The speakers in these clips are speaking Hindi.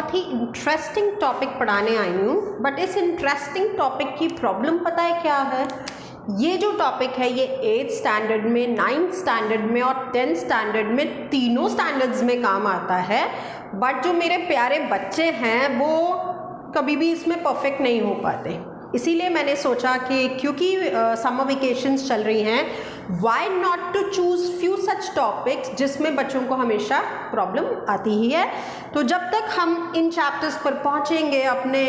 बहुत ही इंटरेस्टिंग टॉपिक पढ़ाने आई हूँ, बट इस इंटरेस्टिंग टॉपिक की प्रॉब्लम पता है क्या है? ये जो टॉपिक है ये 8th स्टैंडर्ड में, 9th स्टैंडर्ड में और 10th स्टैंडर्ड में, तीनों स्टैंडर्ड्स में काम आता है। बट जो मेरे प्यारे बच्चे हैं वो कभी भी इसमें परफेक्ट नहीं हो पाते। इसीलिए मैंने सोचा कि क्योंकि समर वेकेशंस चल रही हैं, why not to choose few such topics जिसमें बच्चों को हमेशा प्रॉब्लम आती ही है। तो जब तक हम इन चैप्टर्स पर पहुंचेंगे अपने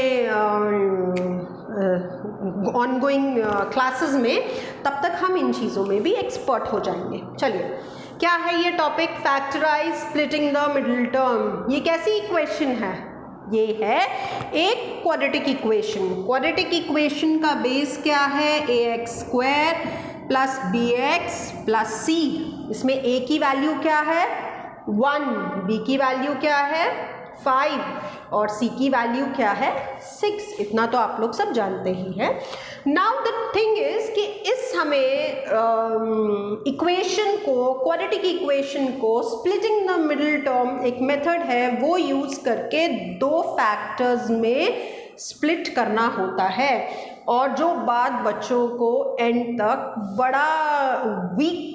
ऑनगोइंग क्लासेस में, तब तक हम इन चीज़ों में भी एक्सपर्ट हो जाएंगे। चलिए, क्या है ये topic? Factorise splitting the middle term. ये कैसी इक्वेशन है? ये है एक क्वाड्रेटिक इक्वेशन। क्वाड्रेटिक इक्वेशन का बेस क्या है? ax² plus bx plus c। इसमें a की वैल्यू क्या है? 1, b की वैल्यू क्या है? 5 और c की वैल्यू क्या है? 6। इतना तो आप लोग सब जानते ही हैं। नाउ द थिंग इज कि इस हमें इक्वेशन को, क्वाड्रेटिक इक्वेशन को स्प्लिटिंग द मिडिल टर्म, एक मेथड है वो यूज करके दो फैक्टर्स में स्प्लिट करना होता है। और जो बात बच्चों को एंड तक बड़ा वीक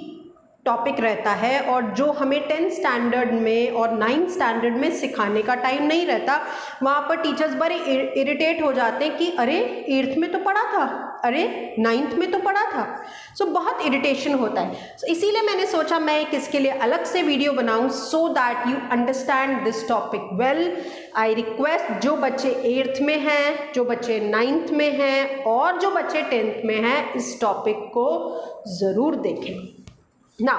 टॉपिक रहता है और जो हमें 10th स्टैंडर्ड में और 9th स्टैंडर्ड में सिखाने का टाइम नहीं रहता, वहाँ पर टीचर्स बड़े इरिटेट हो जाते हैं कि अरे 8th में तो पढ़ा था, अरे 9th में तो पढ़ा था। सो बहुत इरिटेशन होता है। इसीलिए मैंने सोचा मैं एक इसके लिए अलग से वीडियो बनाऊं so that you understand this topic well. I request जो बच्चे 8th में हैं, जो बच्चे 9th में हैं और जो बच्चे 10th में हैं, इस टॉपिक को ज़रूर देखें। Now,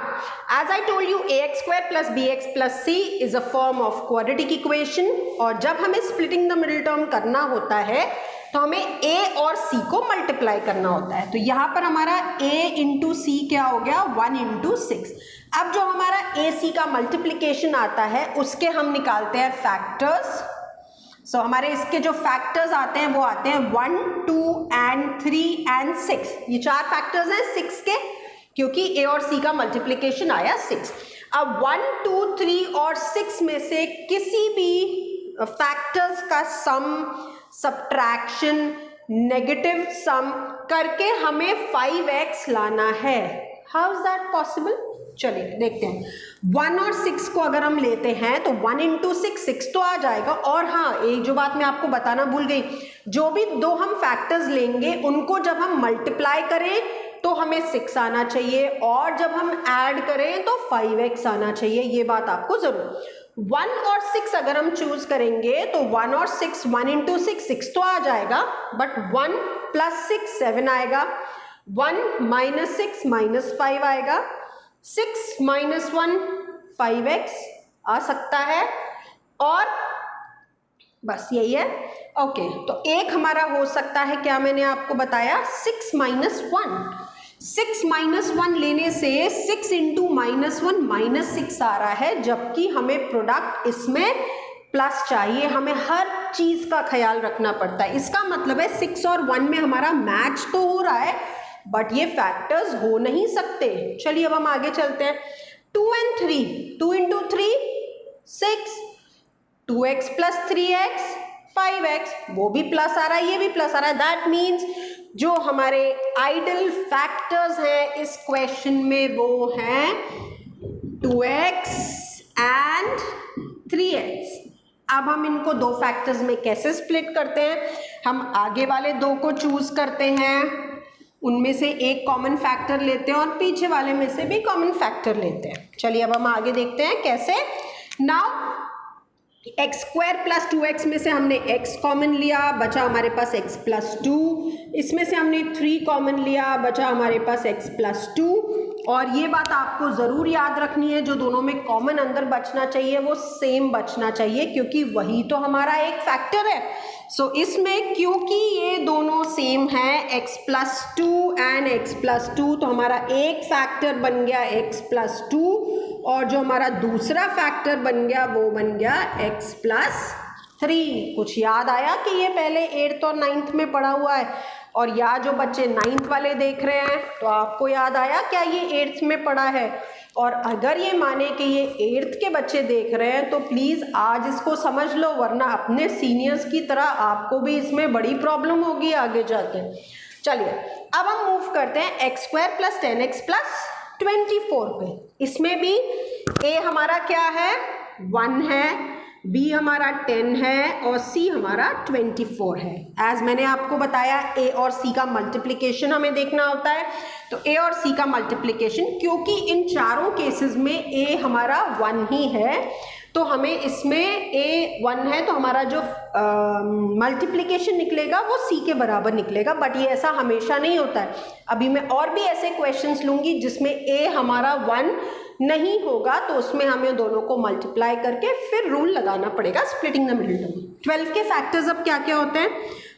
as I told you, ax² plus bx plus c is a form of quadratic equation। और जब हमें splitting the middle term करना होता है तो हमें a और c को मल्टीप्लाई करना होता है। तो यहाँ पर हमारा a इंटू सी क्या हो गया? 1 इंटू 6। अब जो हमारा a c का मल्टीप्लीकेशन आता है उसके हम निकालते हैं फैक्टर्स। सो हमारे इसके जो फैक्टर्स आते हैं वो आते हैं 1, 2 and 3 and 6। ये चार फैक्टर्स हैं 6 के, क्योंकि a और c का मल्टीप्लिकेशन आया 6। अब 1, 2, 3 और 6 में से किसी भी फैक्टर्स का सम, सब्ट्रैक्शन, नेगेटिव सम करके हमें 5x लाना है। How is that possible? चलिए देखते हैं। 1 और 6 को अगर हम लेते हैं तो 1 इंटू 6 तो आ जाएगा। और हाँ, एक जो बात मैं आपको बताना भूल गई, जो भी दो हम फैक्टर्स लेंगे उनको जब हम मल्टीप्लाई करें तो हमें 6 आना चाहिए और जब हम ऐड करें तो 5x आना चाहिए। ये बात आपको जरूर। 1 और 6 अगर हम चूज करेंगे तो 1 और 6, 1 इंटू 6 तो आ जाएगा, बट 1 प्लस 6 7 आएगा, 1 माइनस 6 माइनस 5 आएगा, 6 माइनस 1 5x आ सकता है। और बस यही है। ओके, तो एक हमारा हो सकता है, क्या मैंने आपको बताया? 6 माइनस 1। 6 माइनस 1 लेने से 6 इंटू माइनस 1 माइनस 6 आ रहा है, जबकि हमें प्रोडक्ट इसमें प्लस चाहिए। हमें हर चीज का ख्याल रखना पड़ता है। इसका मतलब है 6 और 1 में हमारा मैच तो हो रहा है, बट ये फैक्टर्स हो नहीं सकते। चलिए अब हम आगे चलते हैं। 2 and 3, 2 into 3 6, 2x plus 3x 5x, वो भी प्लस आ रहा है, ये भी प्लस आ रहा है। दैट मीन्स जो हमारे आइडल फैक्टर्स हैं इस क्वेश्चन में वो हैं 2x एंड 3x। अब हम इनको दो फैक्टर्स में कैसे स्प्लिट करते हैं? हम आगे वाले दो को चूज करते हैं, उनमें से एक कॉमन फैक्टर लेते हैं और पीछे वाले में से भी कॉमन फैक्टर लेते हैं। चलिए अब हम आगे देखते हैं कैसे। नाउ x² प्लस 2x में से हमने x कॉमन लिया, बचा हमारे पास x प्लस 2। इसमें से हमने 3 कॉमन लिया, बचा हमारे पास x प्लस 2। और ये बात आपको ज़रूर याद रखनी है, जो दोनों में कॉमन अंदर बचना चाहिए वो सेम बचना चाहिए, क्योंकि वही तो हमारा एक फैक्टर है। सो इसमें क्योंकि ये दोनों सेम हैं, x plus 2 and x plus 2, तो हमारा एक फैक्टर बन गया x प्लस 2 और जो हमारा दूसरा फैक्टर बन गया वो बन गया x प्लस 3। कुछ याद आया कि ये पहले 8th और 9th में पढ़ा हुआ है और या जो बच्चे 9th वाले देख रहे हैं तो आपको याद आया क्या ये 8th में पढ़ा है, और अगर ये माने कि ये 8th के बच्चे देख रहे हैं तो प्लीज़ आज इसको समझ लो, वरना अपने सीनियर्स की तरह आपको भी इसमें बड़ी प्रॉब्लम होगी आगे जाके। चलिए अब हम मूव करते हैं x square plus 10x plus 24 पे। इसमें भी a हमारा क्या है 1 है, b हमारा 10 है और c हमारा 24 है। एज मैंने आपको बताया a और c का मल्टीप्लिकेशन हमें देखना होता है, तो a और c का मल्टीप्लिकेशन, क्योंकि इन चारों केसेस में a हमारा 1 ही है तो हमें इसमें a 1 है तो हमारा जो मल्टीप्लिकेशन निकलेगा वो c के बराबर निकलेगा। बट ये ऐसा हमेशा नहीं होता है, अभी मैं और भी ऐसे क्वेश्चंस लूँगी जिसमें a हमारा 1 नहीं होगा तो उसमें हमें दोनों को मल्टीप्लाई करके फिर रूल लगाना पड़ेगा स्प्लिटिंग द मिडिल टर्म। 12 के फैक्टर्स अब क्या क्या होते हैं,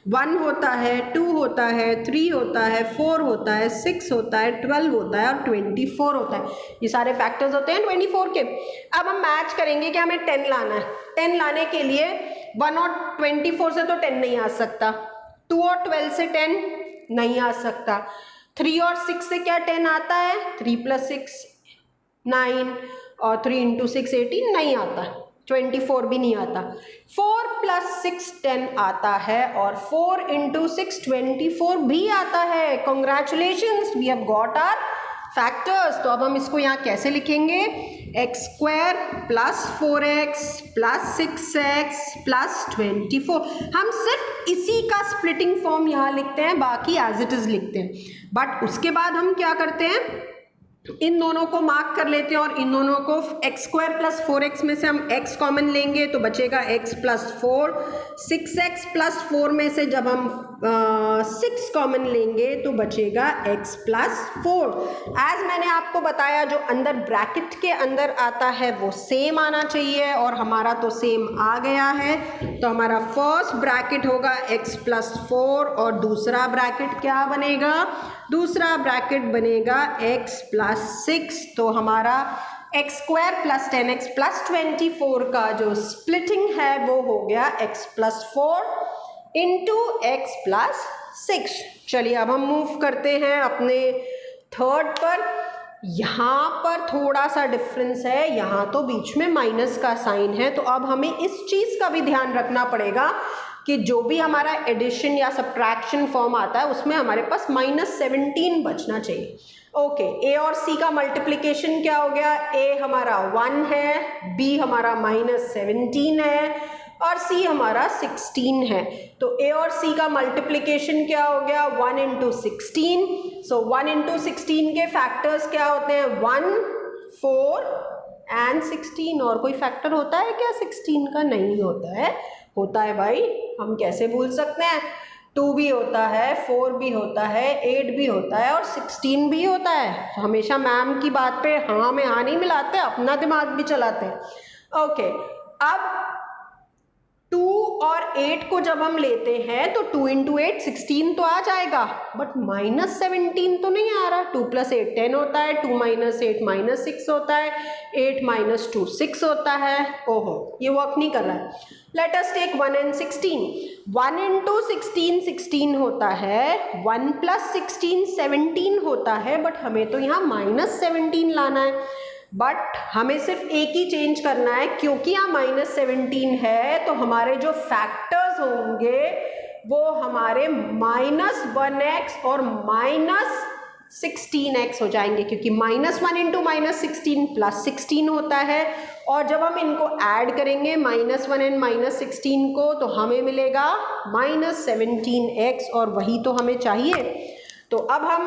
1 होता है, 2 होता है, 3 होता है, 4 होता है, 6 होता है, 12 होता है और 24 होता है। ये सारे फैक्टर्स होते हैं 24 के। अब हम मैच करेंगे कि हमें 10 लाना है। 10 लाने के लिए 1 और 24 से तो 10 नहीं आ सकता, 2 और 12 से 10 नहीं आ सकता, 3 और 6 से क्या 10 आता है, 3 + 6 9 और 3 × 6 18 नहीं आता, 24 भी नहीं आता। 4 + 6 10 आता है और 4 × 6 24 भी आता है। Congratulations, we have got our factors. तो अब हम इसको यहाँ कैसे लिखेंगे, x square plus 4x plus 6x plus 24। हम सिर्फ इसी का स्प्लिटिंग फॉर्म यहाँ लिखते हैं, बाकी एज इट इज लिखते हैं। बट उसके बाद हम क्या करते हैं, इन दोनों को मार्क कर लेते हैं और इन दोनों को x स्क्वायर प्लस 4x में से हम x कॉमन लेंगे तो बचेगा x + 4, 6x + 4 में से जब हम 6 कॉमन लेंगे तो बचेगा x + 4। एज मैंने आपको बताया जो अंदर ब्रैकेट के अंदर आता है वो सेम आना चाहिए और हमारा तो सेम आ गया है। तो हमारा फर्स्ट ब्रैकेट होगा x + 4 और दूसरा ब्रैकेट क्या बनेगा, दूसरा ब्रैकेट बनेगा x + 6। तो हमारा x square plus 10x plus 24 का जो स्प्लिटिंग है वो हो गया x + 4 इंटू x + 6। चलिए अब हम मूव करते हैं अपने थर्ड पर। यहाँ पर थोड़ा सा डिफरेंस है, यहाँ तो बीच में माइनस का साइन है, तो अब हमें इस चीज़ का भी ध्यान रखना पड़ेगा कि जो भी हमारा एडिशन या सब्ट्रैक्शन फॉर्म आता है उसमें हमारे पास -17 बचना चाहिए। ओके, a और c का मल्टीप्लिकेशन क्या हो गया, a हमारा 1 है, b हमारा -17 है और c हमारा 16 है। तो a और c का मल्टीप्लिकेशन क्या हो गया, 1 × 16। सो 1 × 16 के फैक्टर्स क्या होते हैं, 1, 4 एंड 16। और कोई फैक्टर होता है क्या 16 का, नहीं होता है। होता है भाई, हम कैसे भूल सकते हैं, 2 भी होता है, 4 भी होता है, 8 भी होता है और 16 भी होता है। हमेशा मैम की बात पे हाँ में हाँ नहीं मिलाते, अपना दिमाग भी चलाते हैं। ओके, अब 2 और 8 को जब हम लेते हैं तो 2 × 8 16 तो आ जाएगा, बट -17 तो नहीं आ रहा। 2 + 8 10 होता है, 2 - 8 -6 होता है, 8 - 2 6 होता है। ओहो, ये वर्क नहीं कर रहा है। Let us take 1 and 16। 1 × 16 16 होता है, 1 + 16 17 होता है, बट हमें तो यहाँ -17 लाना है। बट हमें सिर्फ एक ही चेंज करना है, क्योंकि यहाँ -17 है तो हमारे जो फैक्टर्स होंगे वो हमारे -1x और -16x हो जाएंगे, क्योंकि -1 × -16 + 16 होता है। और जब हम इनको ऐड करेंगे -1 and -16 को तो हमें मिलेगा -17x, और वही तो हमें चाहिए। तो अब हम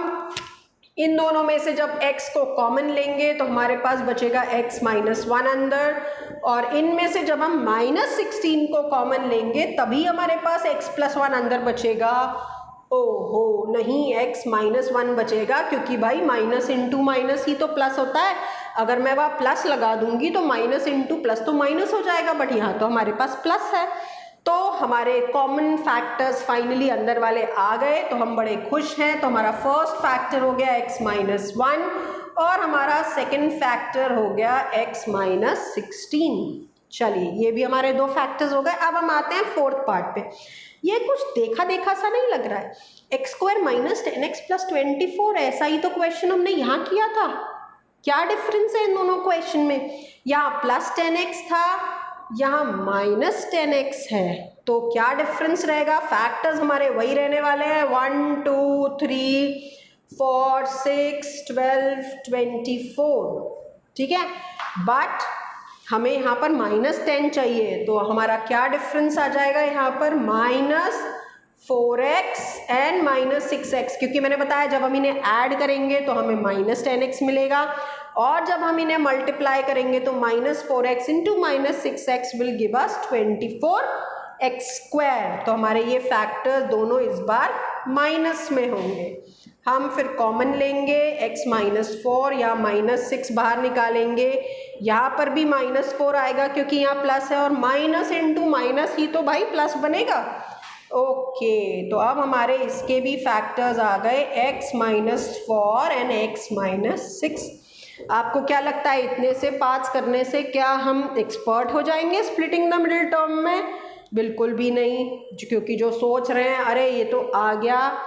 इन दोनों में से जब x को कॉमन लेंगे तो हमारे पास बचेगा x -1 अंदर, और इनमें से जब हम -16 को कॉमन लेंगे तभी हमारे पास x + 1 अंदर बचेगा। ओहो नहीं, x -1 बचेगा, क्योंकि भाई माइनस इंटू माइनस ही तो प्लस होता है। अगर मैं वहाँ प्लस लगा दूंगी तो माइनस इंटू प्लस तो माइनस हो जाएगा, बट यहाँ तो हमारे पास प्लस है। तो हमारे कॉमन फैक्टर्स फाइनली अंदर वाले आ गए, तो हम बड़े खुश हैं। तो हमारा फर्स्ट फैक्टर हो गया x -1 और हमारा सेकंड फैक्टर हो गया x -16। चलिए, ये भी हमारे दो फैक्टर्स हो गए। अब हम आते हैं फोर्थ पार्ट पे। ये कुछ देखा देखा सा नहीं लग रहा है। X square minus 10x plus 24, ऐसा ही तो क्वेश्चन हमने यहाँ किया था। क्या डिफरेंस है इन दोनों क्वेश्चन में? यहाँ प्लस 10x था, यहाँ माइनस 10x है, तो क्या डिफरेंस रहेगा? फैक्टर्स हमारे वही रहने वाले हैं, 1 2 3 4 6 12 24, ठीक है। बट हमें यहाँ पर -10 चाहिए, तो हमारा क्या डिफरेंस आ जाएगा यहाँ पर? -4x एंड -6x, क्योंकि मैंने बताया जब हम इन्हें ऐड करेंगे तो हमें -10x मिलेगा, और जब हम इन्हें मल्टीप्लाई करेंगे तो -4x into -6x will give us 24x²। तो हमारे ये फैक्टर्स दोनों इस बार माइनस में होंगे। हम फिर कॉमन लेंगे x -4 या -6 बाहर निकालेंगे, यहाँ पर भी -4 आएगा क्योंकि यहाँ प्लस है, और माइनस इंटू माइनस ही तो भाई प्लस बनेगा। ओके, तो अब हमारे इसके भी फैक्टर्स आ गए, x -4 एंड x -6। आपको क्या लगता है इतने से पाँच करने से क्या हम एक्सपर्ट हो जाएंगे स्प्लिटिंग द मिडिल टर्म में? बिल्कुल भी नहीं, क्योंकि जो सोच रहे हैं अरे ये तो आ गया,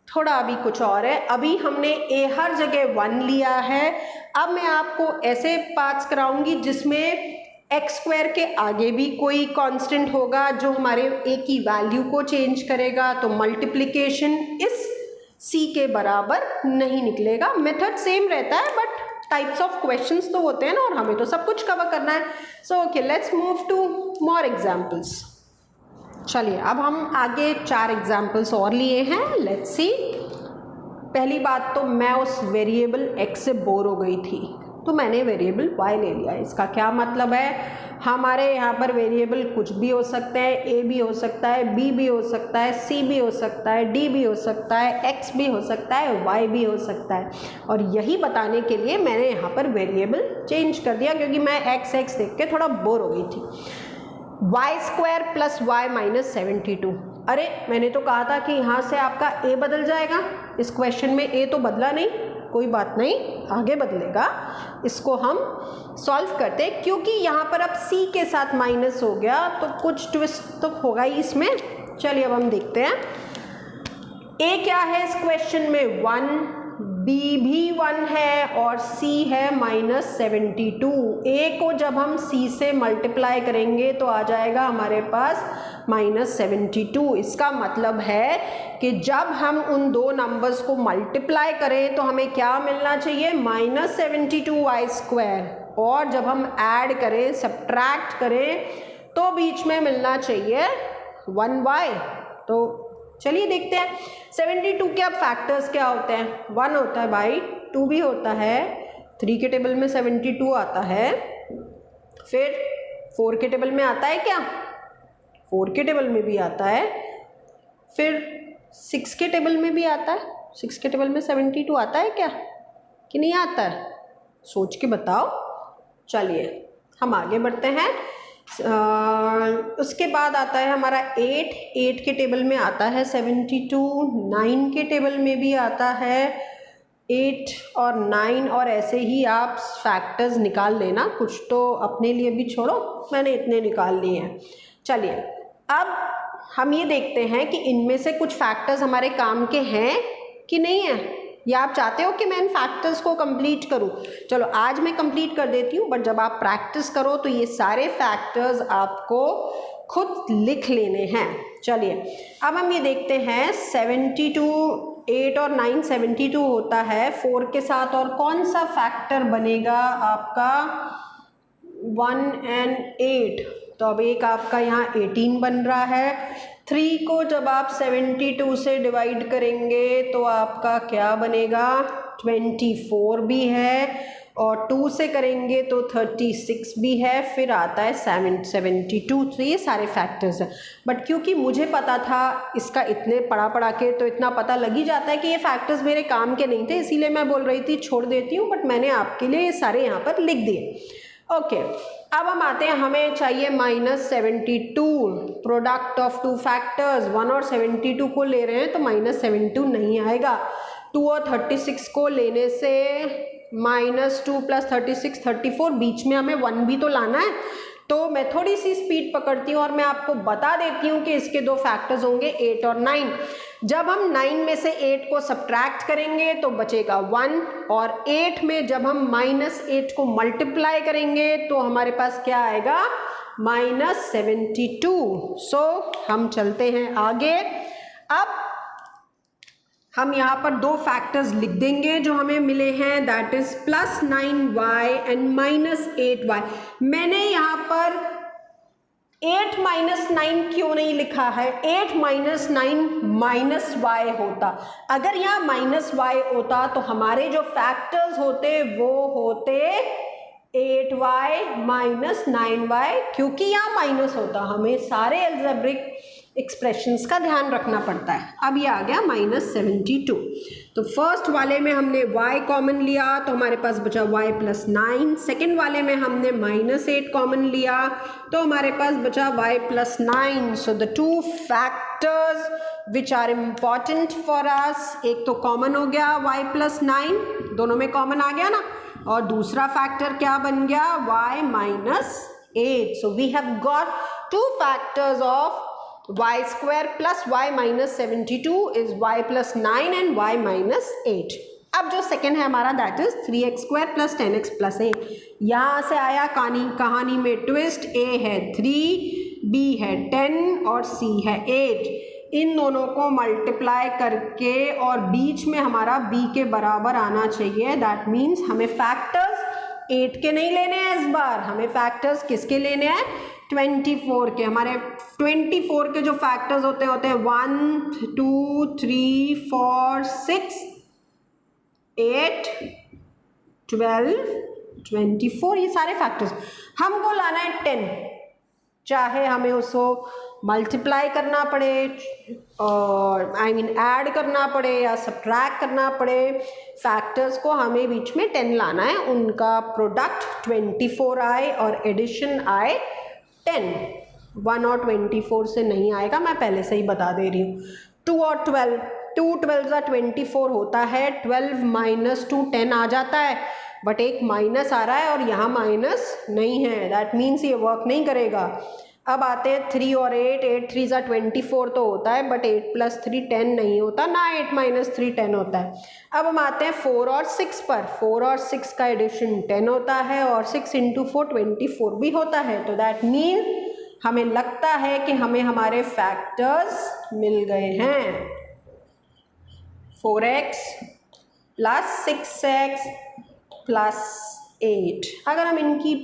थोड़ा अभी कुछ और है। अभी हमने ए हर जगह 1 लिया है, अब मैं आपको ऐसे पार्ट्स कराऊंगी जिसमें x² के आगे भी कोई कांस्टेंट होगा जो हमारे a की वैल्यू को चेंज करेगा, तो मल्टीप्लिकेशन इस c के बराबर नहीं निकलेगा। मेथड सेम रहता है बट टाइप्स ऑफ क्वेश्चंस तो होते हैं ना, और हमें तो सब कुछ कवर करना है। So okay, let's move to more examples. चलिए अब हम आगे 4 एग्जाम्पल्स और लिए हैं, लेट्स सी। पहली बात तो मैं उस वेरिएबल x से बोर हो गई थी, तो मैंने वेरिएबल y ले लिया। इसका क्या मतलब है? हमारे यहाँ पर वेरिएबल कुछ भी हो सकते हैं, a भी हो सकता है, b भी हो सकता है, c भी हो सकता है, d भी हो सकता है, x भी हो सकता है, y भी हो सकता है। और यही बताने के लिए मैंने यहाँ पर वेरिएबल चेंज कर दिया, क्योंकि मैं x देख के थोड़ा बोर हो गई थी। y² plus y minus 72। अरे मैंने तो कहा था कि यहाँ से आपका a बदल जाएगा, इस क्वेश्चन में a तो बदला नहीं, कोई बात नहीं, आगे बदलेगा। इसको हम सॉल्व करते हैं, क्योंकि यहाँ पर अब c के साथ माइनस हो गया तो कुछ ट्विस्ट तो होगा ही इसमें। चलिए अब हम देखते हैं a क्या है इस क्वेश्चन में, 1, b भी 1 है और c है -72। a को जब हम c से मल्टीप्लाई करेंगे तो आ जाएगा हमारे पास -72। इसका मतलब है कि जब हम उन दो नंबर्स को मल्टीप्लाई करें तो हमें क्या मिलना चाहिए? -72y², और जब हम ऐड करें, सब्ट्रैक्ट करें, तो बीच में मिलना चाहिए 1y। तो चलिए देखते हैं 72 के अब फैक्टर्स क्या होते हैं। 1 होता है भाई, 2 भी होता है, 3 के टेबल में 72 आता है, फिर 4 के टेबल में आता है क्या? 4 के टेबल में भी आता है, फिर 6 के टेबल में भी आता है। 6 के टेबल में 72 आता है क्या कि नहीं आता है? सोच के बताओ। चलिए हम आगे बढ़ते हैं। उसके बाद आता है हमारा 8 के टेबल में आता है 72, 9 के टेबल में भी आता है 8 और 9, और ऐसे ही आप फैक्टर्स निकाल लेना, कुछ तो अपने लिए भी छोड़ो, मैंने इतने निकाल लिए हैं। चलिए अब हम ये देखते हैं कि इनमें से कुछ फैक्टर्स हमारे काम के हैं कि नहीं है, या आप चाहते हो कि मैं इन फैक्टर्स को कंप्लीट करूं? चलो आज मैं कंप्लीट कर देती हूं, बट जब आप प्रैक्टिस करो तो ये सारे फैक्टर्स आपको खुद लिख लेने हैं। चलिए अब हम ये देखते हैं 72, 8 और 9, 72 होता है, 4 के साथ और कौन सा फैक्टर बनेगा आपका? 1 एंड 8। तो अब एक आपका यहाँ 18 बन रहा है। 3 को जब आप 72 से डिवाइड करेंगे तो आपका क्या बनेगा? 24 भी है, और 2 से करेंगे तो 36 भी है, फिर आता है 72। तो ये सारे फैक्टर्स हैं, बट क्योंकि मुझे पता था इसका इतने पढ़ा के तो इतना पता लग ही जाता है कि ये फैक्टर्स मेरे काम के नहीं थे, इसीलिए मैं बोल रही थी छोड़ देती हूँ, बट मैंने आपके लिए ये सारे यहाँ पर लिख दिए। ओके, अब हम आते हैं, हमें चाहिए -72, प्रोडक्ट ऑफ 2 फैक्टर्स। 1 और 72 को ले रहे हैं तो -72 नहीं आएगा। 2 और 36 को लेने से -2 + 36 34, बीच में हमें 1 भी तो लाना है, तो मैं थोड़ी सी स्पीड पकड़ती हूँ और मैं आपको बता देती हूँ कि इसके दो फैक्टर्स होंगे 8 और 9। जब हम 9 में से 8 को सब्ट्रैक्ट करेंगे तो बचेगा 1, और 8 में जब हम -8 को मल्टीप्लाई करेंगे तो हमारे पास क्या आएगा, -72। सो हम चलते हैं आगे। अब हम यहाँ पर दो फैक्टर्स लिख देंगे जो हमें मिले हैं, that is +9y and -8y। मैंने यहाँ पर 8 - 9 क्यों नहीं लिखा है, 8 - 9 -y होता। अगर यहाँ -y होता तो हमारे जो फैक्टर्स होते वो होते 8y - 9y, क्योंकि यहाँ माइनस होता। हमें सारे अलजेब्रिक एक्सप्रेशंस का ध्यान रखना पड़ता है। अब ये आ गया -72। तो फर्स्ट वाले में हमने y कॉमन लिया तो हमारे पास बचा y + 9। सेकेंड वाले में हमने -8 कॉमन लिया तो हमारे पास बचा y + 9। So the two factors which are important for us, एक तो कॉमन हो गया y + 9, दोनों में कॉमन आ गया ना, और दूसरा फैक्टर क्या बन गया, y - 8। So we have got two factors of y² + y - 72 is y + 9 and y - 8। अब जो सेकेंड है हमारा, दैट इज 3x² + 10x + 8। यहाँ से आया कहानी में ट्विस्ट, a है 3, b है 10 और c है 8। इन दोनों को मल्टीप्लाई करके और बीच में हमारा b के बराबर आना चाहिए। दैट मीन्स हमें फैक्टर्स 8 के नहीं लेने हैं इस बार, हमें फैक्टर्स किसके लेने हैं, 24 के। हमारे 24 के जो फैक्टर्स होते हैं 1 2 3 4 6 8 12 24, ये सारे फैक्टर्स हमको लाना है 10। चाहे हमें उसको मल्टीप्लाई करना पड़े और ऐड करना पड़े या सब्ट्रैक्ट करना पड़े, फैक्टर्स को हमें बीच में 10 लाना है। उनका प्रोडक्ट 24 आए और एडिशन आए 10। 1 और 24 से नहीं आएगा, मैं पहले से ही बता दे रही हूँ। 2 और 12, 2 12 24 होता है, 12 - 2 10 आ जाता है, बट एक माइनस आ रहा है और यहाँ माइनस नहीं है, दैट मीन्स ये वर्क नहीं करेगा। अब आते हैं 3 और 8, 8 3 24 तो होता है, बट 8 + 3 10 नहीं होता ना, 8 - 3 10 होता है। अब हम आते हैं 4 और 6 पर। 4 और 6 का एडिशन 10 होता है और 6 × 4 24 भी होता है। तो दैट मीन हमें लगता है कि हमें हमारे फैक्टर्स मिल गए हैं। 4x + 6x + 8। अगर हम इनकी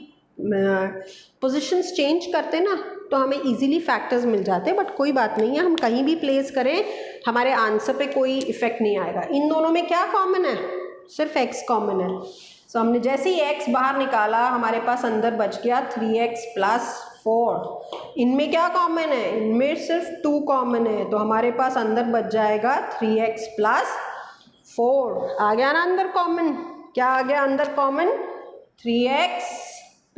पोजीशंस चेंज करते ना तो हमें इजीली फैक्टर्स मिल जाते, बट कोई बात नहीं है, हम कहीं भी प्लेस करें हमारे आंसर पे कोई इफेक्ट नहीं आएगा। इन दोनों में क्या कॉमन है, सिर्फ x कॉमन है। सो हमने जैसे ही x बाहर निकाला हमारे पास अंदर बच गया 3x + 4। इनमें क्या कॉमन है, इनमें सिर्फ 2 कॉमन है, तो हमारे पास अंदर बच जाएगा 3x + 4। आ गया ना अंदर कॉमन, क्या आ गया अंदर common, 3x +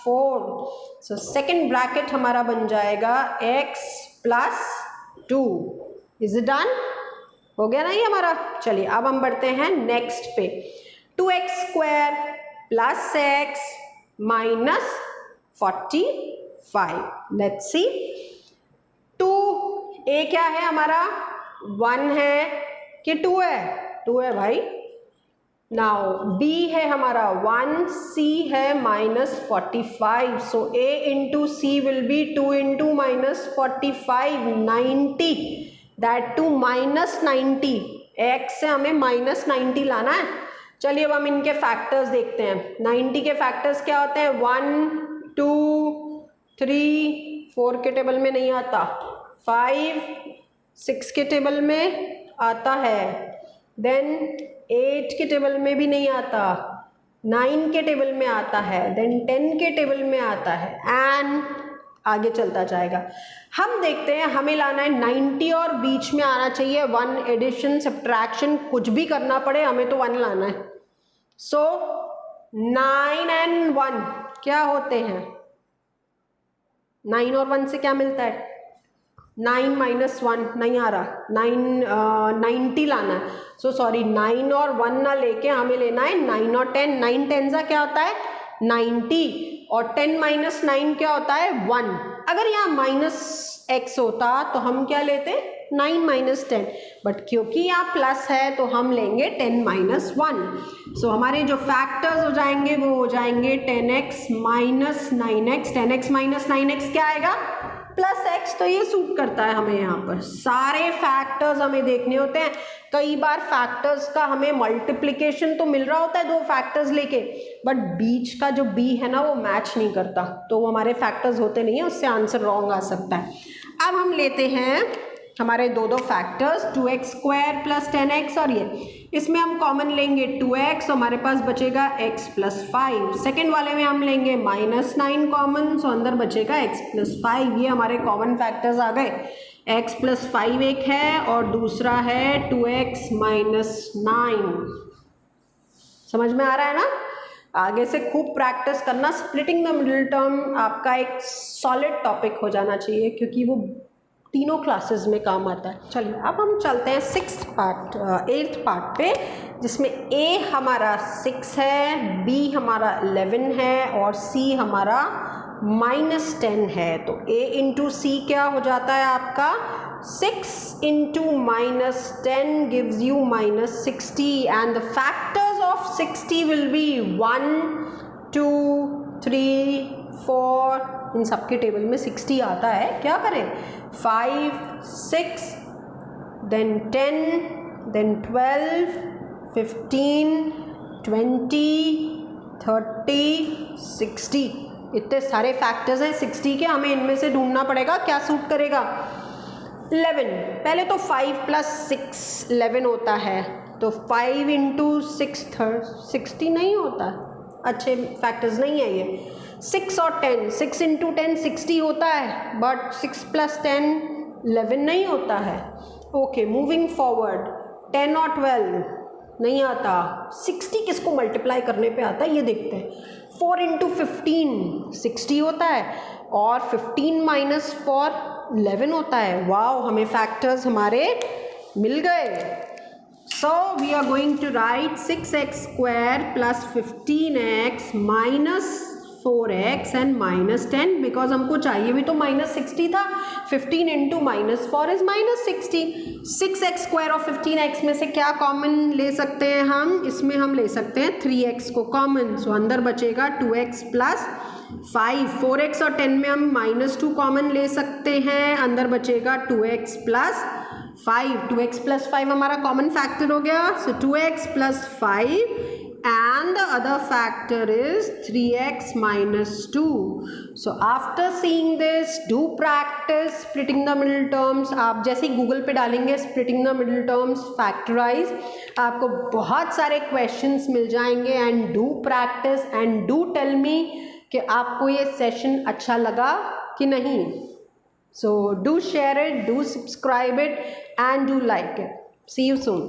4। So second bracket हमारा बन जाएगा x + 2। इज इट डन, हो गया ना ये हमारा। चलिए अब हम बढ़ते हैं नेक्स्ट पे। 2x² + x - 45। Let's see, 2 a क्या है हमारा, 1 है कि 2 है, 2 है भाई। नाउ b है हमारा 1, c है -45। So a × c will be 2 × -45 90, that to -90। x से हमें -90 लाना है। चलिए अब हम इनके फैक्टर्स देखते हैं। 90 के फैक्टर्स क्या होते हैं, 1 2 3 4 के टेबल में नहीं आता, 5 6 के टेबल में आता है, देन 8 के टेबल में भी नहीं आता, 9 के टेबल में आता है, देन 10 के टेबल में आता है, एंड आगे चलता जाएगा। हम देखते हैं हमें लाना है 90 और बीच में आना चाहिए 1। एडिशन सब्ट्रैक्शन कुछ भी करना पड़े हमें तो 1 लाना है। सो 9 और 1 क्या होते हैं, 9 और 1 से क्या मिलता है, 9 - 1 नहीं आ रहा, 90 लाना है। सो सॉरी, 9 और 1 ना लेके हमें लेना है 9 और 10। 9 10 क्या होता है 90 और 10 माइनस 9 क्या होता है 1। अगर यहाँ माइनस x होता तो हम क्या लेते 9 माइनस 10, बट क्योंकि यहाँ प्लस है तो हम लेंगे 10 माइनस 1। सो हमारे जो फैक्टर्स हो जाएंगे वो हो जाएंगे 10x minus 9x। 10x minus 9x क्या आएगा प्लस x। तो ये सूट करता है हमें। यहाँ पर सारे फैक्टर्स हमें देखने होते हैं। कई बार फैक्टर्स का हमें मल्टीप्लिकेशन तो मिल रहा होता है दो फैक्टर्स लेके, बट बीच का जो b है ना वो मैच नहीं करता, तो वो हमारे फैक्टर्स होते नहीं है, उससे आंसर रॉन्ग आ सकता है। अब हम लेते हैं हमारे दो factors 2x square plus 10x, और ये इसमें हम कॉमन लेंगे 2x, हमारे पास बचेगा x प्लस 5। सेकेंड वाले में हम लेंगे माइनस 9 कॉमन, सो अंदर बचेगा x प्लस 5। ये हमारे कॉमन फैक्टर्स आ गए। x प्लस 5 एक है और दूसरा है 2x माइनस 9। समझ में आ रहा है ना। आगे से खूब प्रैक्टिस करना। स्प्लिटिंग द मिडिल टर्म आपका एक सॉलिड टॉपिक हो जाना चाहिए, क्योंकि वो तीनों क्लासेस में काम आता है। चलिए अब हम चलते हैं 8th पार्ट पे, जिसमें a हमारा 6 है, b हमारा 11 है और c हमारा -10 है। तो a इंटू सी क्या हो जाता है आपका 6 into -10 gives you -60, and the factors of 60 will be 1 2 3 4। इन सबके टेबल में 60 आता है। क्या करें 5 6 देन 10 देन 12 15 20 30 60। इतने सारे फैक्टर्स हैं 60 के, हमें इनमें से ढूंढना पड़ेगा क्या सूट करेगा। 11 पहले तो 5 प्लस 6 11 होता है, तो 5 इंटू 6 60 नहीं होता, अच्छे फैक्टर्स नहीं है ये। 6 और 10 6 इंटू 10 60 होता है, बट 6 प्लस 10 11 नहीं होता है। ओके मूविंग फॉरवर्ड 10 और 12 नहीं आता। 60 किसको मल्टीप्लाई करने पे आता है ये देखते हैं। 4 इंटू 15 60 होता है, और 15 माइनस 4 11 होता है। वाओ हमें फैक्टर्स हमारे मिल गए। So we are going to write 6x square plus 15x minus 4x and -10, because हमको चाहिए भी तो -60 था। 15 इंटू -4 इज -60। 6x स्क्वायर और 15x में से क्या कॉमन ले सकते हैं हम, इसमें हम ले सकते हैं 3x को कॉमन। सो अंदर बचेगा 2x प्लस 5। 4x और 10 में हम -2 कॉमन ले सकते हैं, अंदर बचेगा 2x प्लस 5। 2x प्लस 5 हमारा कॉमन फैक्टर हो गया। सो 2x plus 5 and the other factor is 3x minus 2. So after seeing this, do practice splitting the middle terms. आप जैसे ही गूगल पे डालेंगे splitting the middle terms factorize, आपको बहुत सारे questions मिल जाएंगे। and do practice and do tell me कि आपको ये सेशन अच्छा लगा कि नहीं। So do share it, do subscribe it and do like it. See you soon.